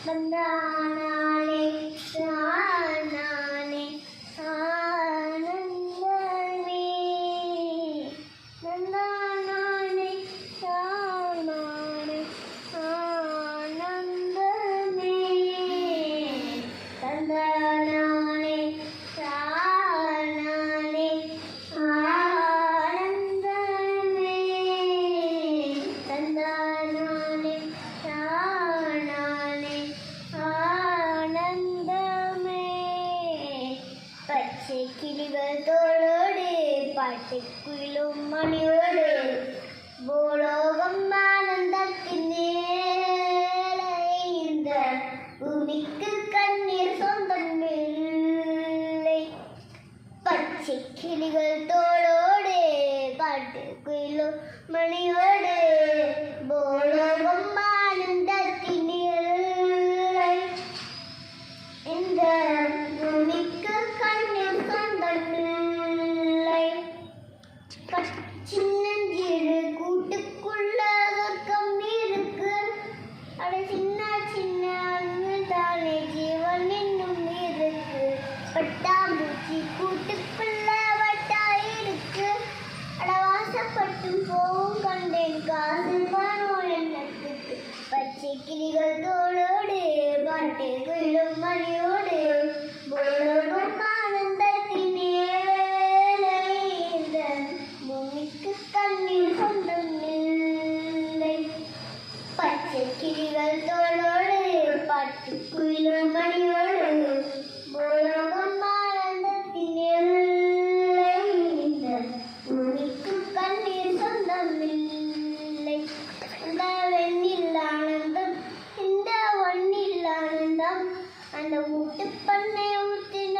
തന്നാനാണേ നാനാണേ ആനന്ദമേ തന്നാനാണേ താനാണേ ആനന്ദമേ തന്നാനാണേ താനാണേ ആനന്ദമേ തന്നാനാണേ താനാണേ ആനന്ദമേ പച്ചക്കിളികൾ തോളോടെ പാട്ടക്കുയിലും മണിയോടെ ഭൂലോകം ആനന്ദത്തിൻ്റെ ഭൂമിക്ക് കണ്ണീർ സ്വന്തമില്ലേ പച്ചക്കിളികൾ തോളോടെ പാട്ടക്കുയിലും മണിയോടെ ഭൂലോകം ആനന്ദത്തിൻ്റെ ഭൂമിക്ക് കണ്ണീർ സ്വന്തമില്ലേ சின்னஞ்சிறு கூட்டுக்குள்ள சொர்க்கம் இருக்கு அட சின்ன சின்ன தானே ஜீவன் இன்னும் இருக்கு பட்டாம்பூச்சி கூட்டுக்குள்ள வட்டா இருக்கு அட வாசப்பட்டும் போவும் கண்டேன் காசு பணம் எண்ணத்துக்கு பச்சை கிளிகள் தோளோடு பாட்டு குயிலும் மணியோடு போலோடும் ஆனந்தத்தினே பூமிக்கு கண்ணீர் சொந்தமில்லை பச்சைக்கிளிகள் தோளோடு பாட்டுக்குயிலும் மணியோடு பூலோகம் ஆனந்தத்தின் எல்லை பூமிக்கு கண்ணீர் சொந்தமில்லை அந்த வெண்ணில் ஆனந்தம் இந்த ஒன்னில் ஆனந்தம் அந்த ஊட்டு பண்ணை ஊற்றின